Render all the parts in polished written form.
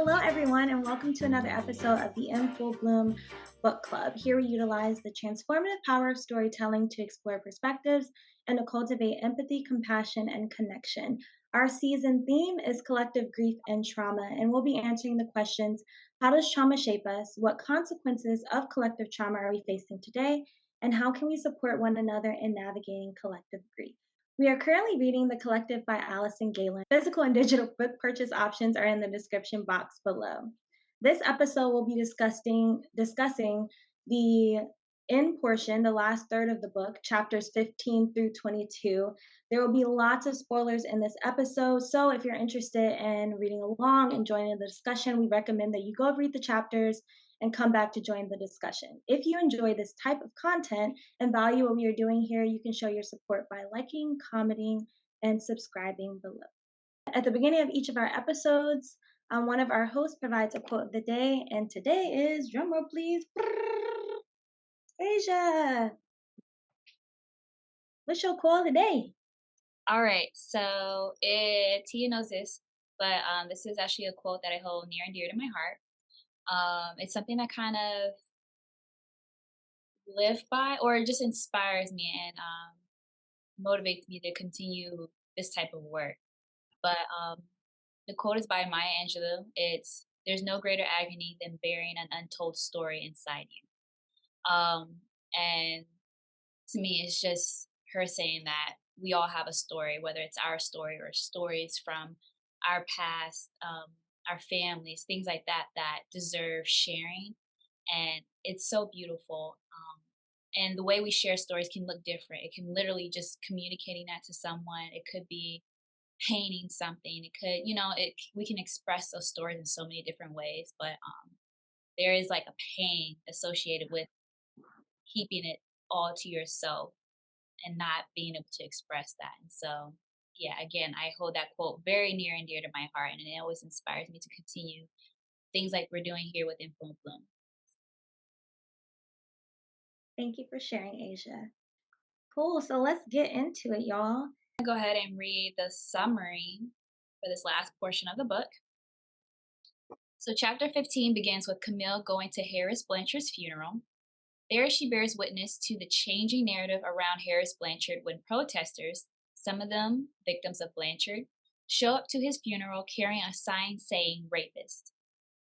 Hello, everyone, and welcome to another episode of the In Full Bloom Book Club. Here we utilize the transformative power of storytelling to explore perspectives and to cultivate empathy, compassion, and connection. Our season theme is collective grief and trauma, and we'll be answering the questions: how does trauma shape us? What consequences of collective trauma are we facing today? And how can we support one another in navigating collective grief? We are currently reading The Collective by Alison Gaylin. Physical and digital book purchase options are in the description box below. This episode will be discussing the end portion, the last third of the book, chapters 15 through 22. There will be lots of spoilers in this episode, so if you're interested in reading along and joining the discussion, we recommend that you go read the chapters and come back to join the discussion. If you enjoy this type of content and value what we are doing here, you can show your support by liking, commenting, and subscribing below. At the beginning of each of our episodes, one of our hosts provides a quote of the day, and today is, drumroll please, Asia. What's your quote of the day? All right, so Tia knows this, but this is actually a quote that I hold near and dear to my heart. It's something that kind of live by, or it just inspires me and motivates me to continue this type of work. But the quote is by Maya Angelou. It's, "There's no greater agony than bearing an untold story inside you." And to me, it's just her saying that we all have a story, whether it's our story or stories from our past, our families, things like that, that deserve sharing. And it's so beautiful. And the way we share stories can look different. It can literally just communicating that to someone. It could be painting something. It could, we can express those stories in so many different ways. But there is like a pain associated with keeping it all to yourself and not being able to express that. And so, yeah, again, I hold that quote very near and dear to my heart, and it always inspires me to continue things like we're doing here with Influence Bloom. Thank you for sharing, Asia. Cool, so let's get into it, y'all. I'll go ahead and read the summary for this last portion of the book. So chapter 15 begins with Camille going to Harris Blanchard's funeral. There she bears witness to the changing narrative around Harris Blanchard when protesters, some of them victims of Blanchard, show up to his funeral carrying a sign saying rapist.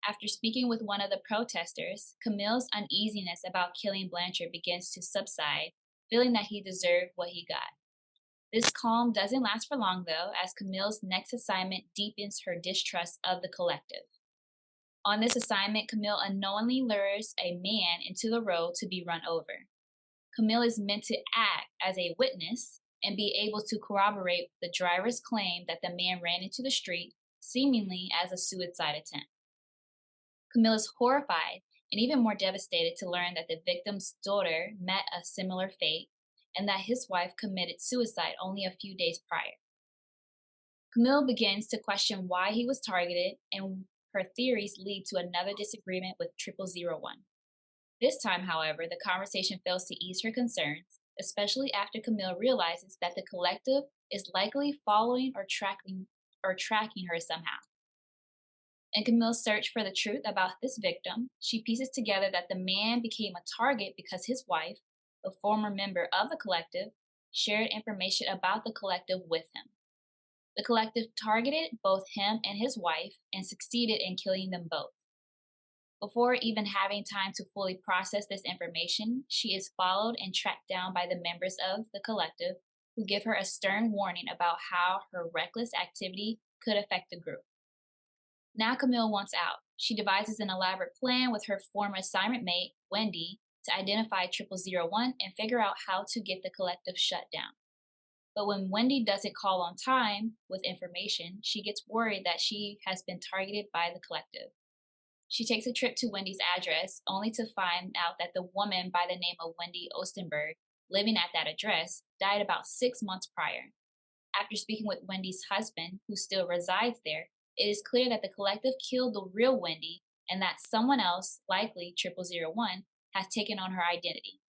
After speaking with one of the protesters, Camille's uneasiness about killing Blanchard begins to subside, feeling that he deserved what he got. This calm doesn't last for long, though, as Camille's next assignment deepens her distrust of the collective. On this assignment, Camille unknowingly lures a man into the road to be run over. Camille is meant to act as a witness and be able to corroborate the driver's claim that the man ran into the street, seemingly as a suicide attempt. Camille is horrified and even more devastated to learn that the victim's daughter met a similar fate and that his wife committed suicide only a few days prior. Camille begins to question why he was targeted, and her theories lead to another disagreement with 0001. This time, however, the conversation fails to ease her concerns, especially after Camille realizes that the collective is likely following or tracking her somehow. In Camille's search for the truth about this victim, she pieces together that the man became a target because his wife, a former member of the collective, shared information about the collective with him. The collective targeted both him and his wife and succeeded in killing them both. Before even having time to fully process this information, she is followed and tracked down by the members of the collective, who give her a stern warning about how her reckless activity could affect the group. Now Camille wants out. She devises an elaborate plan with her former assignment mate, Wendy, to identify 0001 and figure out how to get the collective shut down. But when Wendy doesn't call on time with information, she gets worried that she has been targeted by the collective. She takes a trip to Wendy's address, only to find out that the woman by the name of Wendy Ostenberg, living at that address, died about 6 months prior. After speaking with Wendy's husband, who still resides there, it is clear that the collective killed the real Wendy and that someone else, likely 0001, has taken on her identity.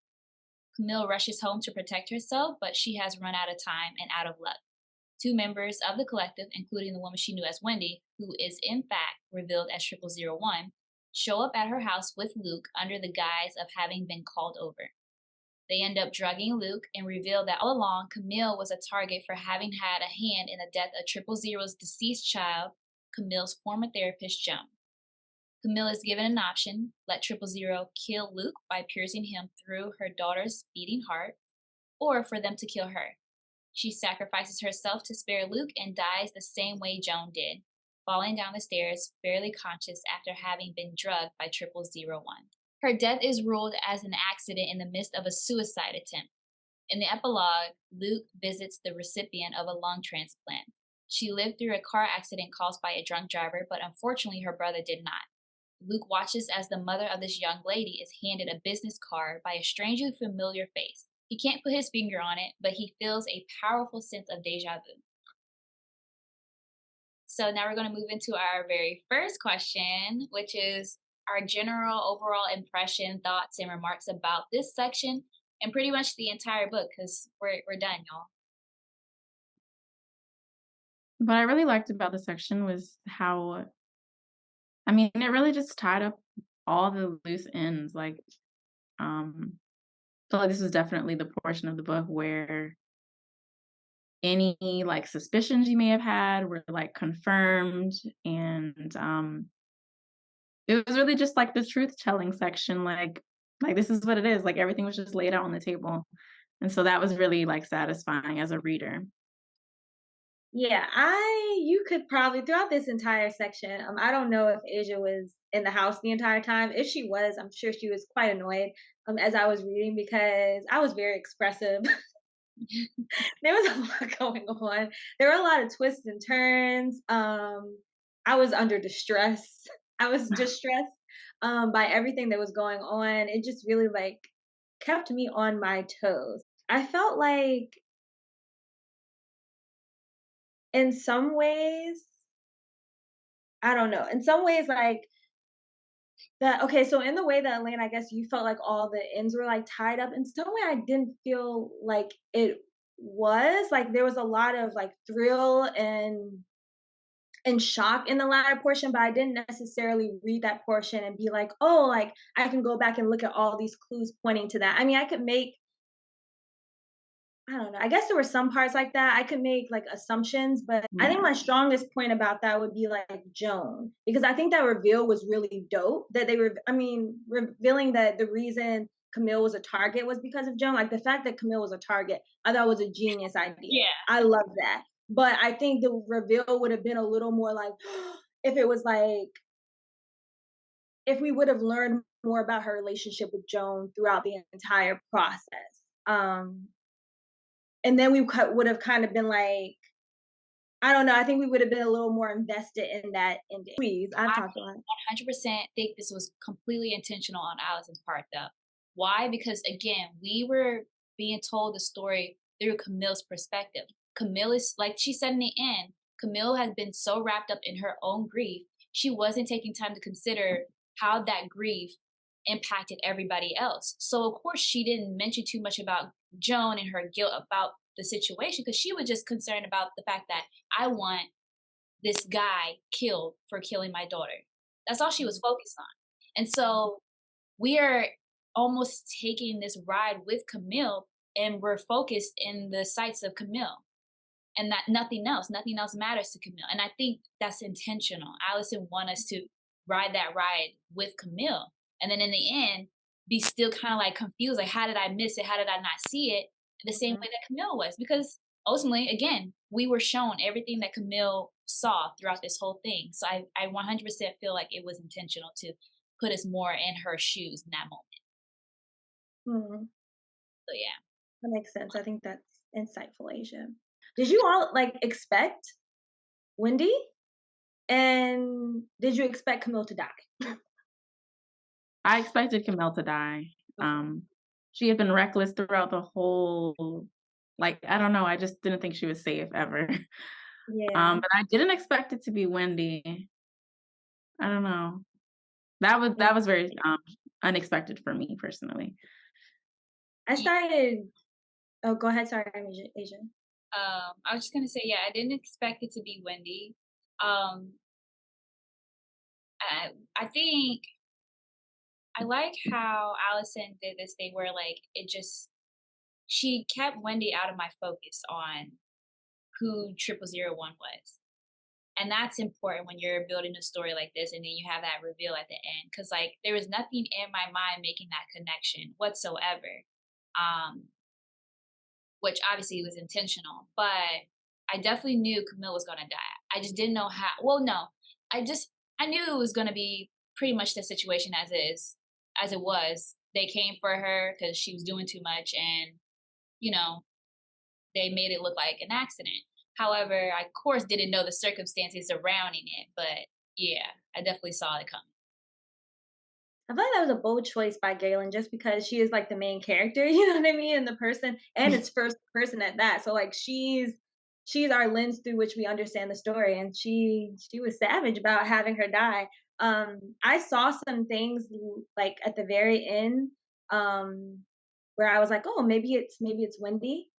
Camille rushes home to protect herself, but she has run out of time and out of luck. 2 members of the collective, including the woman she knew as Wendy, who is in fact revealed as 0001, show up at her house with Luke under the guise of having been called over. They end up drugging Luke and reveal that all along Camille was a target for having had a hand in the death of 00's deceased child, Camille's former therapist, Joan. Camille is given an option: let 00 kill Luke by piercing him through her daughter's beating heart, or for them to kill her. She sacrifices herself to spare Luke and dies the same way Joan did, falling down the stairs, barely conscious after having been drugged by 0001. Her death is ruled as an accident in the midst of a suicide attempt. In the epilogue, Luke visits the recipient of a lung transplant. She lived through a car accident caused by a drunk driver, but unfortunately her brother did not. Luke watches as the mother of this young lady is handed a business card by a strangely familiar face. He can't put his finger on it, but he feels a powerful sense of deja vu. So now we're going to move into our very first question, which is our general overall impression, thoughts, and remarks about this section and pretty much the entire book, because we're done, y'all. What I really liked about the section was how, I mean, it really just tied up all the loose ends. Like, I feel like this was definitely the portion of the book where any like suspicions you may have had were like confirmed, and it was really just like the truth telling section. Like this is what it is. Like everything was just laid out on the table, and so that was really like satisfying as a reader. Yeah, you could probably throughout this entire section, I don't know if Asia was in the house the entire time. If she was, I'm sure she was quite annoyed as I was reading because I was very expressive. There was a lot going on. There were a lot of twists and turns. I was under distress. I was distressed by everything that was going on. It just really like kept me on my toes. I felt like in some ways, I don't know. In some ways, like that. Okay, so in the way that Elaine, I guess you felt like all the ends were like tied up. In some way, I didn't feel like it was. Like there was a lot of like thrill and shock in the latter portion, but I didn't necessarily read that portion and be like, oh, like I can go back and look at all these clues pointing to that. I mean, I could make I don't know. I guess there were some parts like that. I could make like assumptions, but I think Yeah. my strongest point about that would be like Joan, because I think that reveal was really dope. That they were, I mean, revealing that the reason Camille was a target was because of Joan. Like the fact that Camille was a target, I thought was a genius idea. Yeah. I love that. But I think the reveal would have been a little more like if it was like if we would have learned more about her relationship with Joan throughout the entire process. And then we would have kind of been like, I don't know. I think we would have been a little more invested in that ending. Please, I've I talked a lot. 100% think this was completely intentional on Allison's part, though. Why? Because again, we were being told the story through Camille's perspective. Camille is, like she said in the end, Camille has been so wrapped up in her own grief, she wasn't taking time to consider how that grief impacted everybody else. So, of course, she didn't mention too much about Joan and her guilt about the situation because she was just concerned about the fact that I want this guy killed for killing my daughter. That's all she was focused on. And so we are almost taking this ride with Camille and we're focused in the sights of Camille and that nothing else matters to Camille. And I think that's intentional. Allison want us to ride that ride with Camille. And then in the end, be still kind of like confused. Like, how did I miss it? How did I not see it? The same way that Camille was. Because ultimately, again, we were shown everything that Camille saw throughout this whole thing. So I 100% feel like it was intentional to put us more in her shoes in that moment. Mhm. So yeah. That makes sense. I think that's insightful, Asia. Did you all like expect Wendy? And did you expect Camille to die? I expected Camille to die. She had been reckless throughout the whole, like, I don't know, I just didn't think she was safe ever. Yeah. But I didn't expect it to be Wendy. I don't know. That was very unexpected for me personally. I started Oh, go ahead. Sorry, Asia. I was just gonna say, yeah, I didn't expect it to be Wendy. Um, I think I like how Allison did this thing where like it just she kept Wendy out of my focus on who 0001 was. And that's important when you're building a story like this and then you have that reveal at the end. Cause like there was nothing in my mind making that connection whatsoever. Um, which obviously was intentional, but I definitely knew Camille was gonna die. I just didn't know how. Well, no, I knew it was gonna be pretty much the situation as it was. They came for her because she was doing too much, and you know they made it look like an accident. However, I of course didn't know the circumstances surrounding it, but yeah, I definitely saw it coming. I feel like that was a bold choice by Galen just because she is like the main character, you know what I mean? And the person and it's first person at that. So like she's our lens through which we understand the story and she was savage about having her die. I saw some things like at the very end where I was like, "Oh, maybe it's Wendy."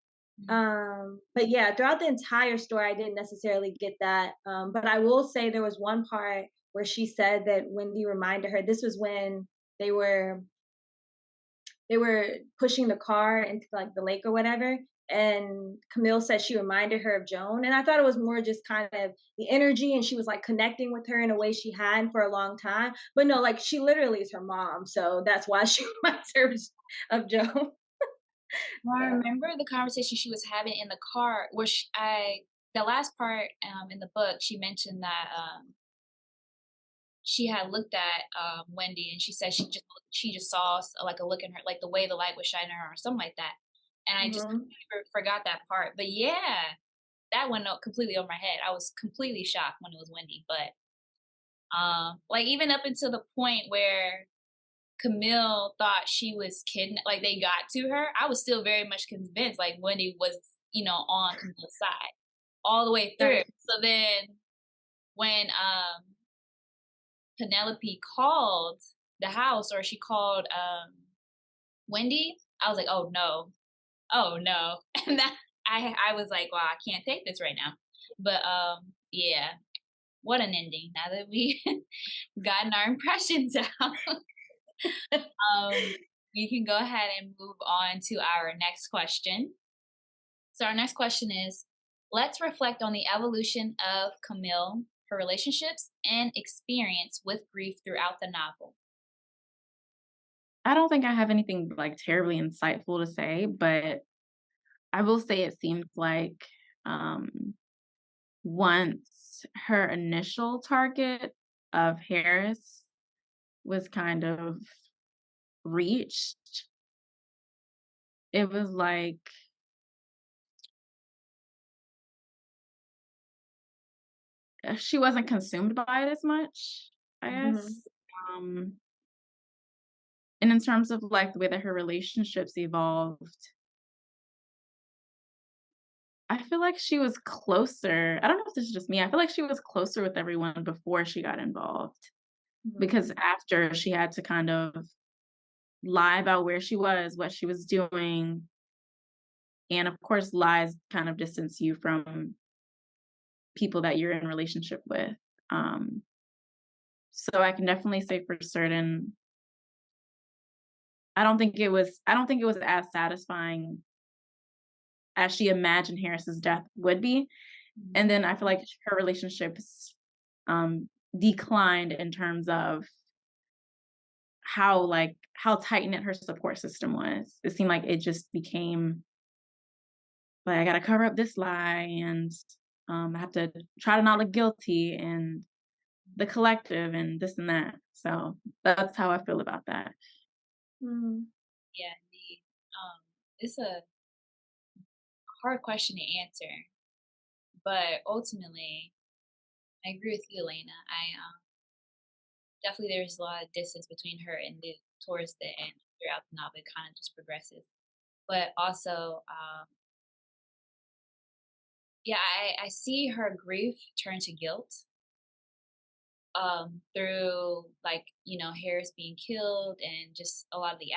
Mhm. But yeah, throughout the entire story, I didn't necessarily get that. But I will say there was one part where she said that Wendy reminded her. This was when they were they were pushing the car into like the lake or whatever. And Camille said she reminded her of Joan. And I thought it was more just kind of the energy and she was like connecting with her in a way she hadn't for a long time. But no, like she literally is her mom. So that's why she reminds her of Joan. Well, I Yeah. remember the conversation she was having in the car, where the last part in the book, she mentioned that she had looked at Wendy, and she said she just saw like a look in her, like the way the light was shining on her, or something like that. And I just Hmm. completely forgot that part. But yeah, that went completely over my head. I was completely shocked when it was Wendy. But like even up until the point where Camille thought she was kidnapped, like they got to her, I was still very much convinced like Wendy was, on Camille's side all the way through. Right. So then when Penelope called the house, or she called Wendy, I was like, "Oh no. Oh no." And that I was like, "Wow, I can't take this right now." But yeah, what an ending now that we gotten our impressions out. Um, you can go ahead and move on to our next question. So, our next question is, let's reflect on the evolution of Camille, her relationships, and experience with grief throughout the novel. I don't think I have anything like terribly insightful to say, but I will say it seems like um, once her initial target of Harris was kind of reached, it was like she wasn't consumed by it as much, I Hmm. guess. Um, and in terms of like the way that her relationships evolved, I feel like she was closer. I don't know if this is just me. I feel like she was closer with everyone before she got involved Hmm. because after she had to kind of lie about where she was, what she was doing, and of course, lies kind of distance you from people that you're in relationship with. Um, so I can definitely say for certain, I don't think it was as satisfying as she imagined Harris's death would be. And then I feel like her relationships declined in terms of how tight knit her support system was. It seemed like it just became like I gotta cover up this lie and I have to try to not look guilty and the collective and this and that. So that's how I feel about that. Hmm. Yeah, indeed. It's a hard question to answer, but ultimately, I agree with you, Elena. I definitely there's a lot of distance between her and Luke towards the end. Throughout the novel, it kind of just progresses. But also, yeah, I see her grief turn to guilt through like Harris being killed and just a lot of the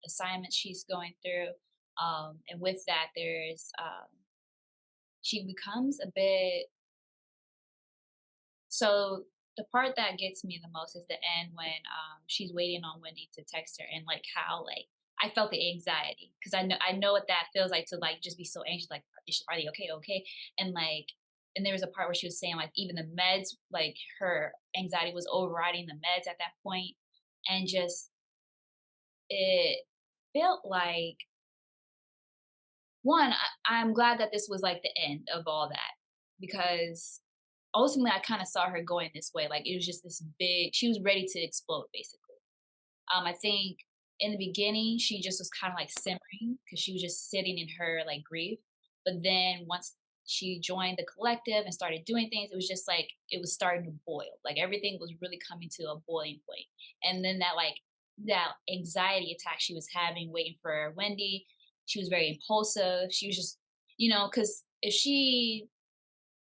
assignments she's going through, and with that there's she becomes a bit. So the part that gets me the most is the end when she's waiting on Wendy to text her, and like how like I felt the anxiety because I know what that feels like to like just be so anxious, like are they okay, and like and there was a part where she was saying like even the meds, like her anxiety was overriding the meds at that point, and just it felt like one, I'm glad that this was like the end of all that because ultimately I kind of saw her going this way. Like it was just this big, she was ready to explode basically. I think in the beginning she just was kind of like simmering because she was just sitting in her like grief. But then once she joined the collective and started doing things, it was just like it was starting to boil. Like everything was really coming to a boiling point. And then that anxiety attack she was having waiting for Wendy, she was very impulsive. She was just, because if she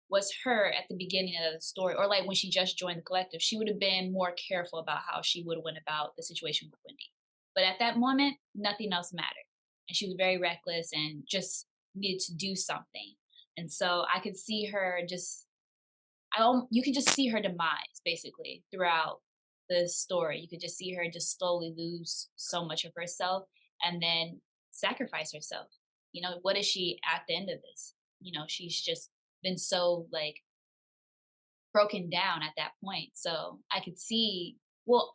was her at the beginning of the story, or like when she just joined the collective, she would have been more careful about how she would have went about the situation with Wendy. But at that moment, nothing else mattered, and she was very reckless and just needed to do something. And so I could see her just, you could just see her demise basically throughout the story. You could just see her just slowly lose so much of herself and then sacrifice herself. What is she at the end of this? She's just been so like broken down at that point. So I could see, well,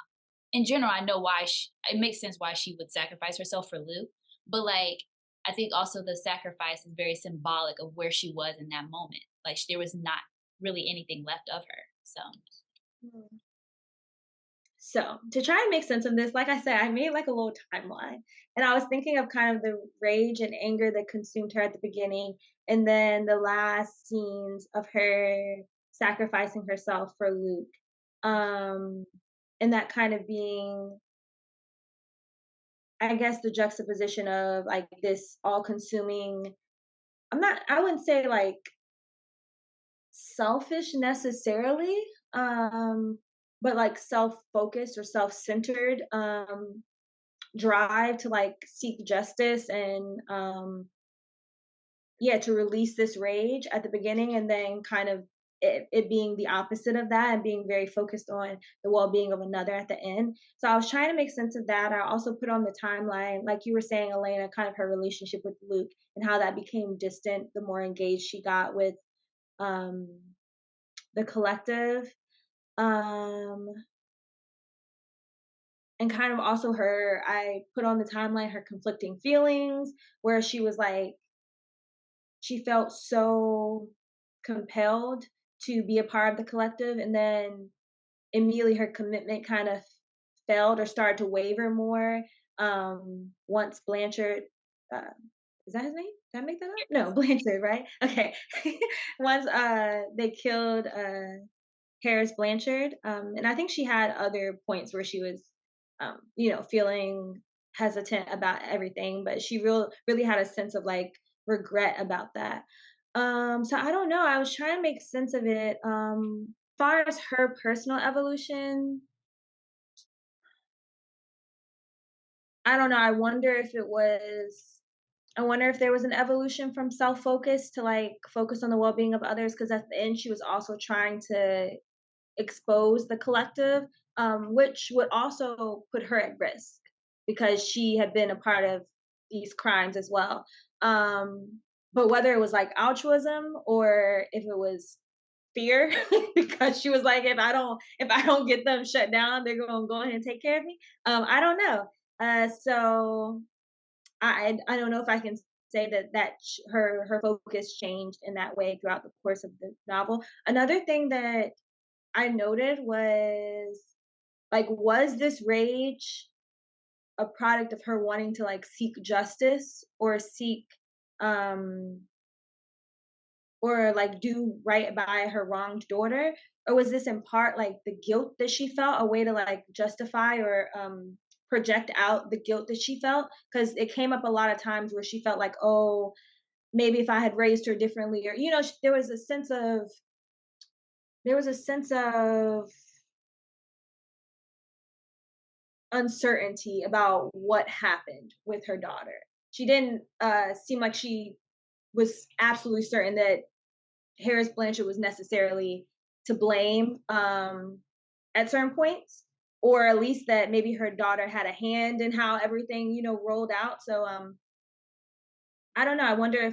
in general, I know why it makes sense why she would sacrifice herself for Luke. But like, I think also the sacrifice is very symbolic of where she was in that moment. Like, there was not really anything left of her. So, Mm. So, to try and make sense of this, like I said, I made like a little timeline. And I was thinking of kind of the rage and anger that consumed her at the beginning, and then the last scenes of her sacrificing herself for Luke. Um, and that kind of being, I guess, the juxtaposition of like this all consuming, I wouldn't say like selfish necessarily, um, but like self-focused or self-centered drive to like seek justice and yeah, to release this rage at the beginning, and then kind of it being the opposite of that and being very focused on the well-being of another at the end. So I was trying to make sense of that. I also put on the timeline, like you were saying, Elena, kind of her relationship with Luke and how that became distant the more engaged she got with um the collective. Um and kind of also I put on the timeline her conflicting feelings, where she was like, she felt so compelled to be a part of the collective, and then immediately her commitment kind of failed or started to waver more once Blanchard, uh, is that his name? Did I make that up? No, Blanchard, right? Okay. Once they killed Harris Blanchard, and I think she had other points where she was, feeling hesitant about everything, but she really had a sense of like regret about that. So I don't know. I was trying to make sense of it. Far as her personal evolution, I don't know. I wonder if there was an evolution from self-focus to like focus on the well-being of others. Because at the end, she was also trying to expose the collective, which would also put her at risk because she had been a part of these crimes as well. But whether it was like altruism or if it was fear, because she was like, if I don't get them shut down, they're going to go ahead and take care of me. I don't know. So I don't know if I can say that her focus changed in that way throughout the course of the novel. Another thing that I noted was, like, was this rage a product of her wanting to, like, seek justice or um like, do right by her wronged daughter? Or was this in part, like, the guilt that she felt, a way to, like, justify or, project out the guilt that she felt? Because it came up a lot of times where she felt like, "Oh, maybe if I had raised her differently," or, there was a sense of uncertainty about what happened with her daughter. She didn't seem like she was absolutely certain that Harris Blanchard was necessarily to blame at certain points, or at least that maybe her daughter had a hand in how everything, rolled out. So I don't know.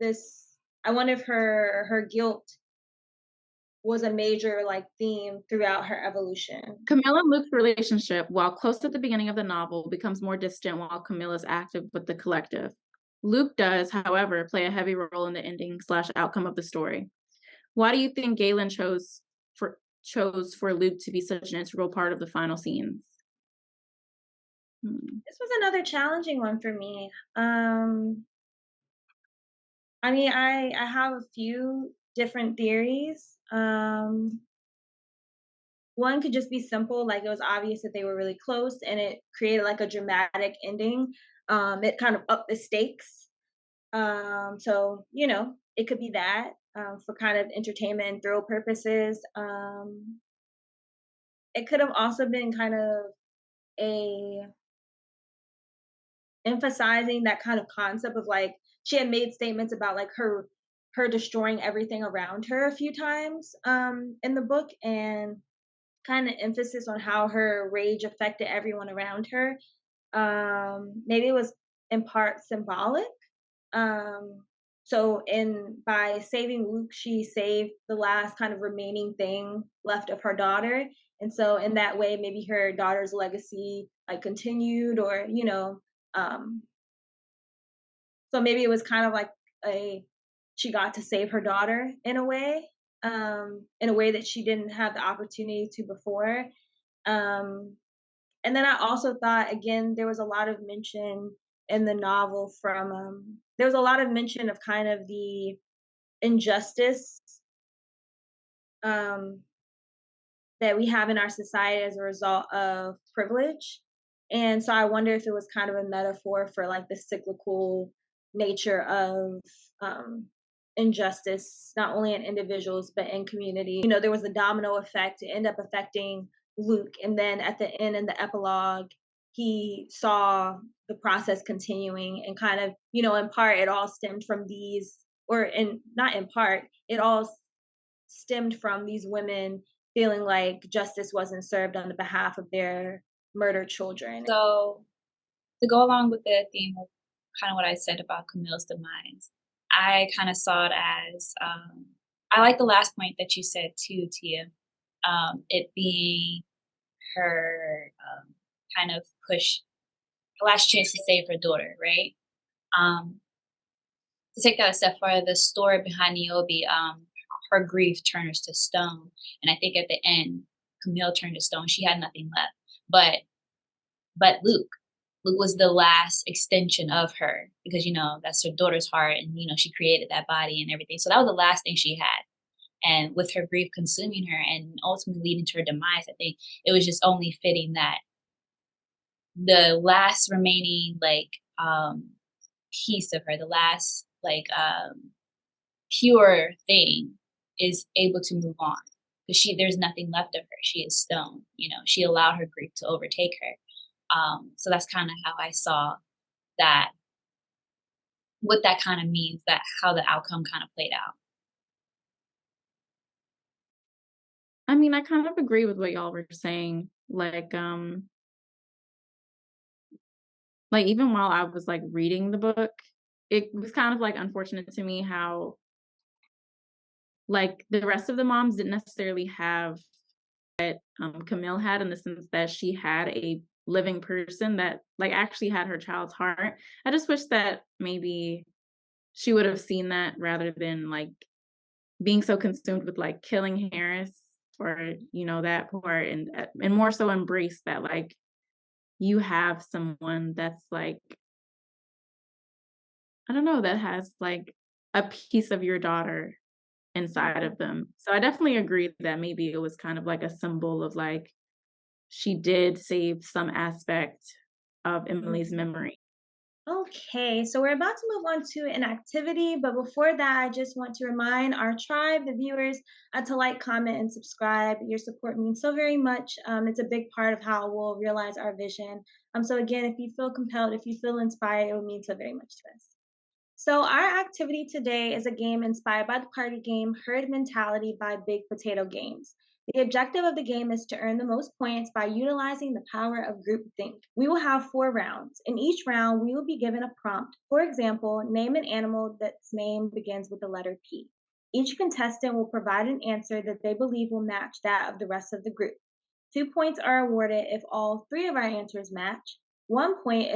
This I wonder if her guilt was a major like theme throughout her evolution. Camilla and Luke's relationship, while close at the beginning of the novel, becomes more distant while Camilla is active with the collective. Luke does, however, play a heavy role in the ending/outcome of the story. Why do you think Galen chose for Luke to be such an integral part of the final scenes? Hmm. This was another challenging one for me. I mean, I have a few different theories. One could just be simple, like it was obvious that they were really close, and it created like a dramatic ending. It kind of upped the stakes. So it could be that for kind of entertainment and thrill purposes. It could have also been kind of a emphasizing that kind of concept of like she had made statements about like her destroying everything around her a few times in the book, and kind of emphasis on how her rage affected everyone around her. Maybe it was in part symbolic. So in by saving Luke, she saved the last kind of remaining thing left of her daughter. And so in that way, maybe her daughter's legacy like continued, or um, so maybe it was kind of like a she got to save her daughter in a way that she didn't have the opportunity to before. Um, and then I also thought, again, there was a lot of mention in the novel from there was a lot of mention of kind of the injustice um, that we have in our society as a result of privilege. And so I wonder if it was kind of a metaphor for like the cyclical nature of um, injustice, not only in individuals, but in community. There was a domino effect to end up affecting Luke. And then at the end, in the epilogue, he saw the process continuing, and kind of, in part, it all stemmed from these, or in not in part, it all stemmed from these women feeling like justice wasn't served on the behalf of their murdered children. So, to go along with the theme of kind of what I said about Camille's demise, I kind of saw it as I like the last point that you said too, Tia. It being her kind of push, the last chance to save her daughter, right? Um, to take that a step further, the story behind Niobe, her grief turns to stone, and I think at the end, Camille turned to stone. She had nothing left, but Luke was the last extension of her because that's her daughter's heart, and she created that body and everything. So that was the last thing she had. And with her grief consuming her and ultimately leading to her demise, I think it was just only fitting that the last remaining piece of her, the last pure thing is able to move on because there's nothing left of her. She is stone. She allowed her grief to overtake her. So that's kind of how I saw that, what that kind of means, that how the outcome kind of played out. I mean, I kind of agree with what y'all were saying. Like even while I was like reading the book, it was kind of like unfortunate to me how like the rest of the moms didn't necessarily have Camille had, in the sense that she had a living person that like actually had her child's heart. I just wish that maybe she would have seen that rather than like being so consumed with like killing Harris, or that part, and more so embrace that like you have someone that's like, I don't know, that has like a piece of your daughter inside of them. So I definitely agree that maybe it was kind of like a symbol of like she did save some aspect of Emily's Mhm. memory. Okay, so we're about to move on to an activity, but before that, I just want to remind our tribe, the viewers, to like, comment, and subscribe. Your support means so very much. It's a big part of how we'll realize our vision. So again, if you feel compelled, if you feel inspired, it will mean so very much to us. So, our activity today is a game inspired by the party game Herd Mentality by Big Potato Games. The objective of the game is to earn the most points by utilizing the power of groupthink. We will have 4 rounds. In each round, we will be given a prompt. For example, name an animal that's name begins with the letter P. Each contestant will provide an answer that they believe will match that of the rest of the group. 2 points are awarded if all 3 of our answers match. 1 point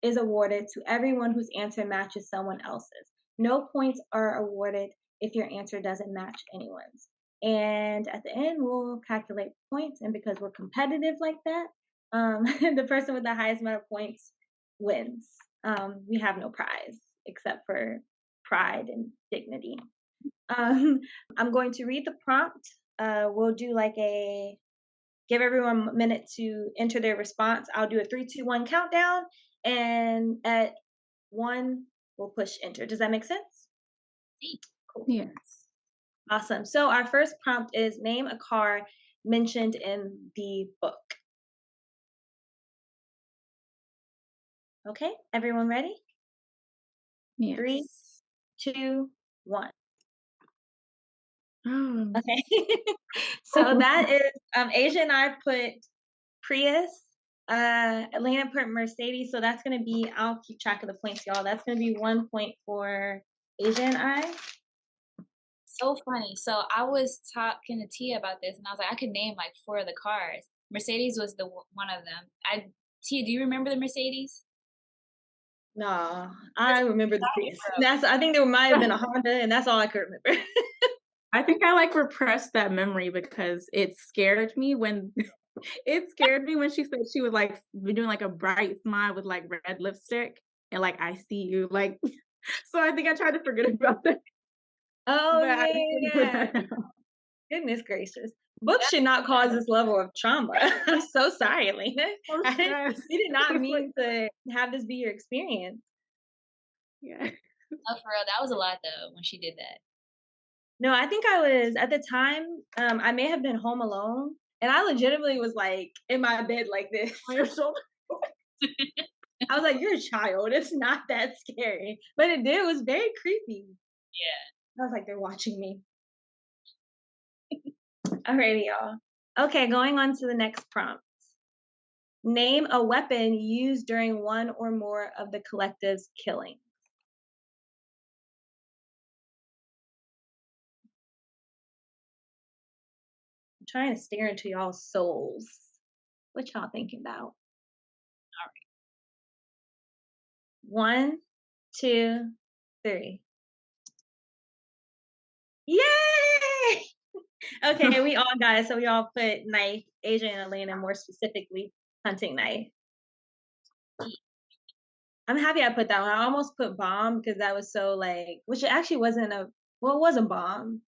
is awarded to everyone whose answer matches someone else's. No points are awarded if your answer doesn't match anyone's. And at the end, we'll calculate points. And because we're competitive like that, the person with the highest amount of points wins. We have no prize except for pride and dignity. Um, I'm going to read the prompt. We'll do like give everyone a minute to enter their response. I'll do a 3, 2, 1 countdown, and at 1, we'll push enter. Does that make sense? Cool. Yes. Awesome. So our first prompt is name a car mentioned in the book. Okay, everyone ready? 3, Yes. 2, 1. Oh. Okay. So that is Asia and I put Prius. Elena put Mercedes, so that's gonna be. I'll keep track of the points, y'all. That's gonna be 1 point for Asia and I. So funny. So I was talking to Tia about this, and I was like, I could name like 4 of the cars. Mercedes was the one of them. Tia, do you remember the Mercedes? Nah, It's I remember the exciting, Prius. bro. That's. I think there might have been a Honda, and that's all I could remember. I think I like repressed that memory because it scared me when it scared me when she said she was like doing like a bright smile with like red lipstick and like I see you like so I think I tried to forget about that. Oh But I yeah, didn't put yeah. that down. Goodness gracious. Books should not cause this level of trauma. I'm so sorry, Elena. I'm I didn't. stressed. We did not It's like mean to have this be your experience. yeah. Oh, for real, that was a lot though when she did that. No, I think I was at the time. I may have been home alone, and I legitimately was like in my bed like this. On your shoulder. I was like, "You're a child. It's not that scary," but it did. It was very creepy. Yeah. I was like, "They're watching me." Alrighty, y'all. Okay, going on to the next prompt. Name a weapon used during one or more of the collective's killing. I'm trying to stare into y'all's souls. What y'all thinking about? All right. 1, 2, 3. Yay! Okay, we all got it. So we all put knife. Asia and Elena, more specifically, hunting knife. I'm happy I put that one. I almost put bomb because that was so like, which actually wasn't a, well, it wasn't bomb.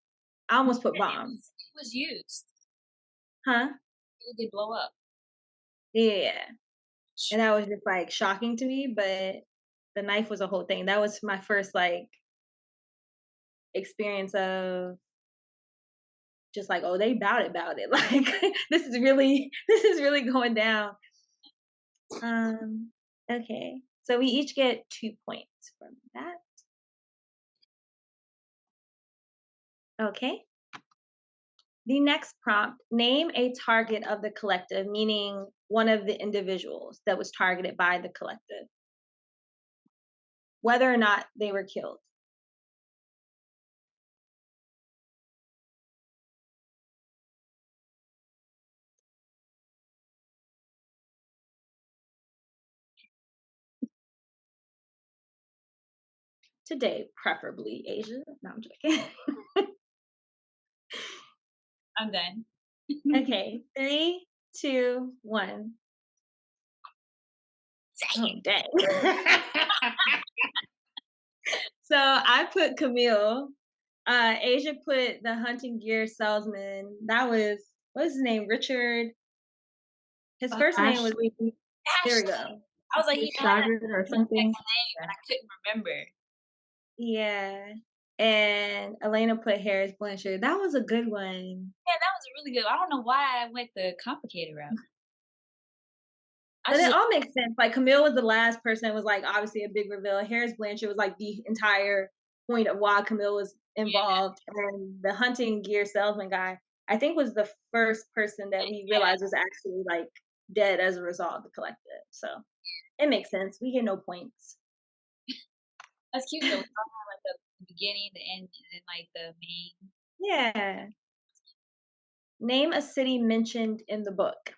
I almost put bomb. It was used. Huh? It did blow up. Yeah. And that was just like shocking to me, but the knife was a whole thing. That was my first like experience of just like, oh, they about it. Like this is really going down. Okay. So we each get 2 points from that. Okay. The next prompt, name a target of the collective, meaning one of the individuals that was targeted by the collective, whether or not they were killed. Today, preferably Asia. No, I'm joking. I'm done. Okay, 3, 2, 1. Oh, dang. So I put Camille. Asia put the hunting gear salesman. That was, what was his name? Richard. His first name was, Ashley there we Ashley. go. I was like, he had Shagard or a something. second name and I couldn't remember. Yeah. And Elena put Harris Blanchard. That was a good one. Yeah, that was really good. I don't know why I went the complicated route. I But it just all makes sense. Like Camille was the last person that was like obviously a big reveal. Harris Blanchard was like the entire point of why Camille was involved. And the hunting gear salesman guy, I think, was the first person that we realized was actually like dead as a result of the collective. So it makes sense. We get no points. that's cute though. We all have like the beginning, the end, and then like the main. Yeah. Name a city mentioned in the book.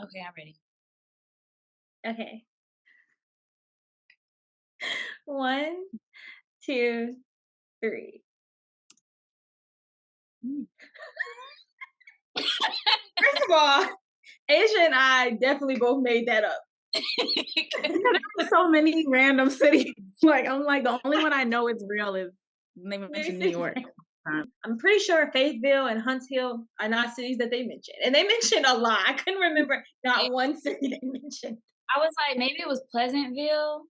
Okay, I'm ready. Okay. 1, 2, 3. First of all, Asia and I definitely both made that up. There's so many random cities. Like I'm like the only one I know is real is they mentioned New York. I'm pretty sure Fayetteville and Huntsville are not cities that they mentioned. And they mentioned a lot. I couldn't remember not one city they mentioned. I was like, maybe it was Pleasantville.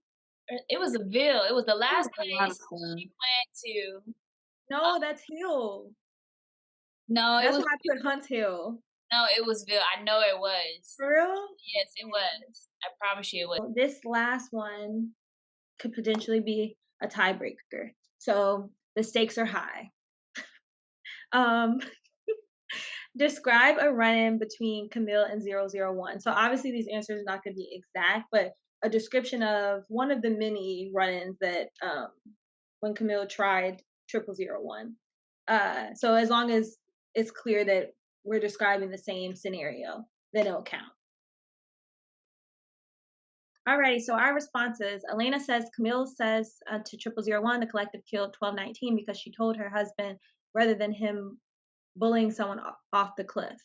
It was a Ville. It was the last place she went to. No, that's Hill. No, it That's was why I put Hunts Hill. no, it was Ville. I know it was. For real? Yes, it was. I promise you it was. This last one could potentially be a tiebreaker. So the stakes are high. Um, describe a run-in between Camille and 001. So obviously these answers are not going to be exact, but a description of one of the many run-ins that when Camille tried 0001. So as long as it's clear that we're describing the same scenario, then it'll count. Alrighty, so our responses. Elena says, Camille says to 0001, the collective killed 1219 because she told her husband rather than him bullying someone off the cliff.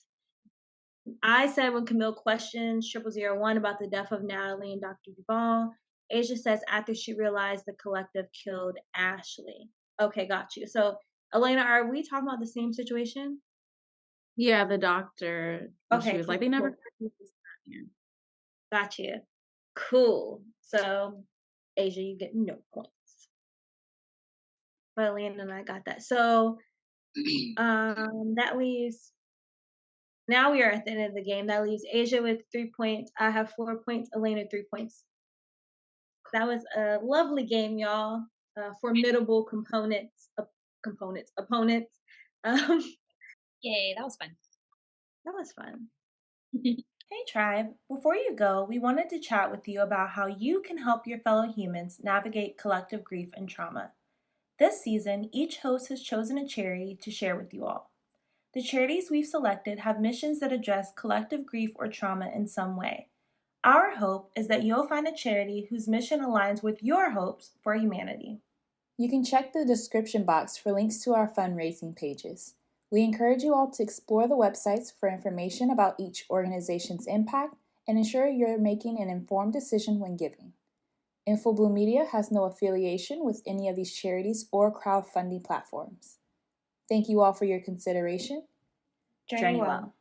I said when Camille questioned 0001 about the death of Natalie and Dr. Duvall, Asia says after she realized the collective killed Ashley. Okay, got you. So, Elena, are we talking about the same situation? Yeah, the doctor. Okay, She was cool, like, they never. cool. Got you. Cool. So, Asia, you get no points. But Elena and I got that. So, that leaves. Now we are at the end of the game. That leaves Asia with 3 points. I have 4 points. Elena 3 points. That was a lovely game, y'all. Formidable opponents. Yay, that was fun. That was fun. Hey, Tribe. Before you go, we wanted to chat with you about how you can help your fellow humans navigate collective grief and trauma. This season, each host has chosen a charity to share with you all. The charities we've selected have missions that address collective grief or trauma in some way. Our hope is that you'll find a charity whose mission aligns with your hopes for humanity. You can check the description box for links to our fundraising pages. We encourage you all to explore the websites for information about each organization's impact and ensure you're making an informed decision when giving. InfoBloom Media has no affiliation with any of these charities or crowdfunding platforms. Thank you all for your consideration. Journey well.